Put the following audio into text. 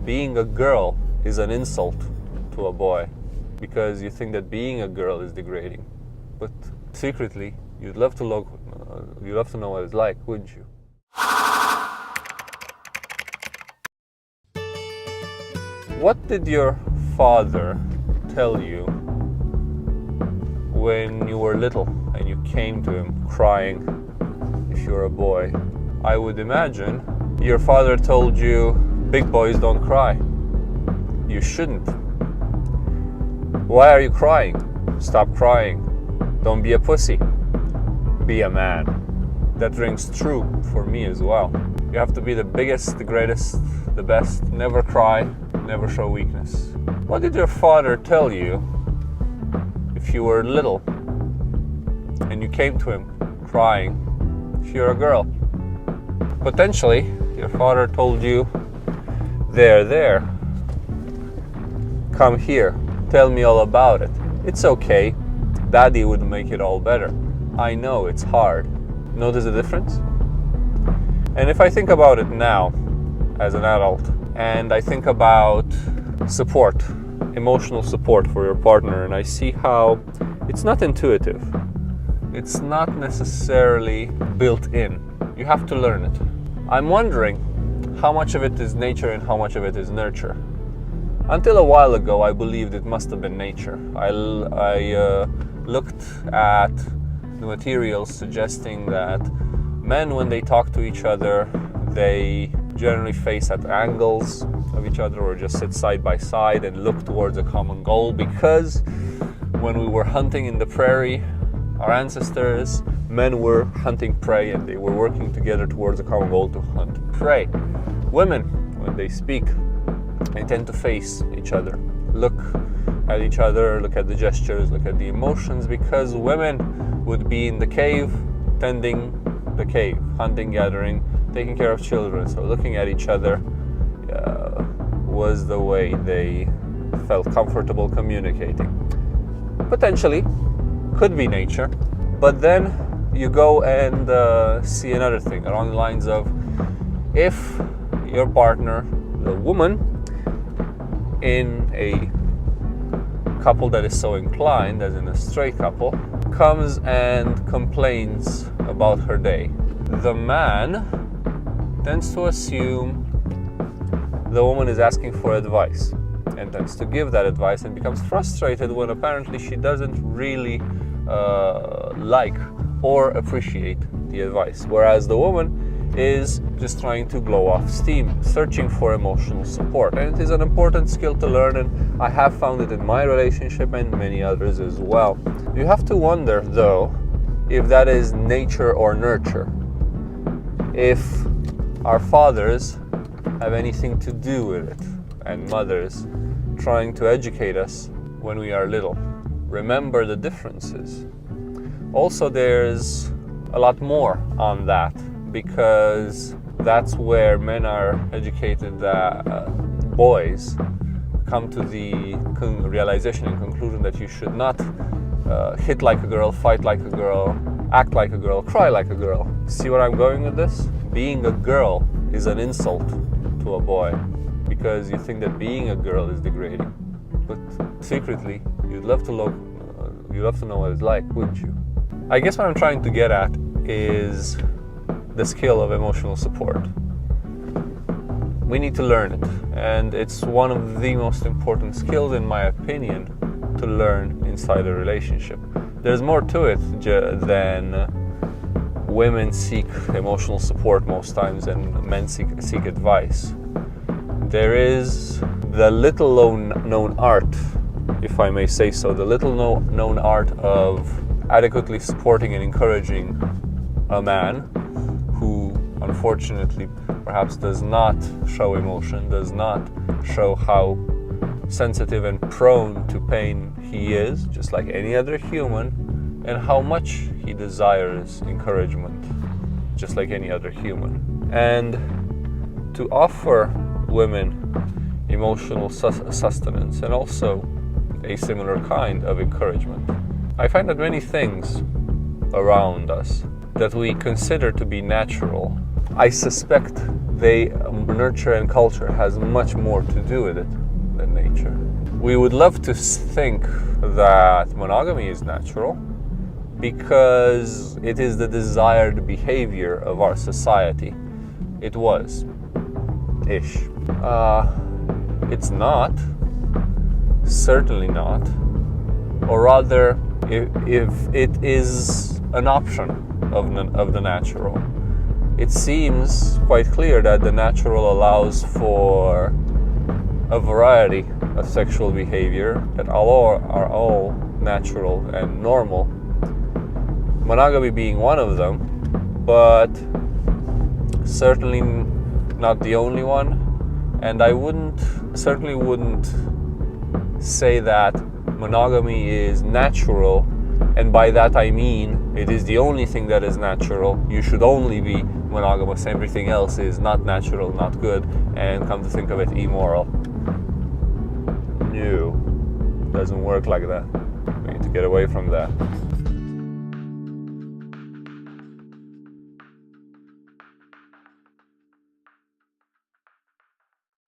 being a girl is an insult to a boy because you think that being a girl is degrading. But secretly, you'd love to know what it's like, wouldn't you? What did your father tell you when you were little and you came to him crying if you're a boy? I would imagine your father told you, big boys don't cry. You shouldn't. Why are you crying? Stop crying. Don't be a pussy. Be a man. That rings true for me as well. You have to be the biggest, the greatest, the best. Never cry, never show weakness. What did your father tell you if you were little and you came to him crying if you're a girl? Potentially, your father told you, there, come here, tell me all about it. It's okay, daddy would make it all better. I know it's hard. Notice the difference? And if I think about it now, as an adult, and I think about support, emotional support for your partner, and I see how it's not intuitive. It's not necessarily built in. You have to learn it. I'm wondering how much of it is nature and how much of it is nurture. Until a while ago, I believed it must have been nature. I looked at the materials suggesting that men, when they talk to each other, they generally face at angles of each other or just sit side by side and look towards a common goal, because when we were hunting in the prairie, our ancestors, men were hunting prey and they were working together towards a common goal to hunt prey. Women, when they speak, they tend to face each other, look at each other, look at the gestures, look at the emotions, because women would be in the cave, tending the cave, hunting, gathering, taking care of children. So looking at each other was the way they felt comfortable communicating. Potentially, could be nature, but then you go and see another thing along the lines of, if your partner, the woman, in a couple that is so inclined, as in a straight couple, comes and complains about her day, the man tends to assume the woman is asking for advice and tends to give that advice and becomes frustrated when apparently she doesn't really like or appreciate the advice, whereas the woman is just trying to blow off steam, searching for emotional support. And it is an important skill to learn, and I have found it in my relationship and many others as well. You have to wonder, though, if that is nature or nurture. If our fathers have anything to do with it, and mothers trying to educate us when we are little. Remember the differences. Also, there's a lot more on that, because that's where men are educated that boys come to the realization and conclusion that you should not hit like a girl, fight like a girl, act like a girl, cry like a girl. See where I'm going with this? Being a girl is an insult to a boy because you think that being a girl is degrading. But secretly, you'd love to know what it's like, wouldn't you? I guess what I'm trying to get at is the skill of emotional support. We need to learn it, and it's one of the most important skills, in my opinion, to learn inside a relationship. There's more to it than women seek emotional support most times and men seek advice. There is the little known art, if I may say so, the little known art of adequately supporting and encouraging a man who unfortunately perhaps does not show emotion, does not show how sensitive and prone to pain he is, just like any other human, and how much he desires encouragement, just like any other human. And to offer women emotional sustenance and also a similar kind of encouragement. I find that many things around us that we consider to be natural, I suspect they nurture and culture has much more to do with it than nature. We would love to think that monogamy is natural because it is the desired behavior of our society. It was. Ish. It's not. Certainly not. Or rather, if it is an option of the natural. It seems quite clear that the natural allows for a variety of sexual behavior that are all natural and normal. Monogamy being one of them, but certainly not the only one. And I certainly wouldn't say that monogamy is natural, and by that I mean it is the only thing that is natural. You should only be monogamous. Everything else is not natural, not good, and come to think of it, immoral. No, doesn't work like that. We need to get away from that.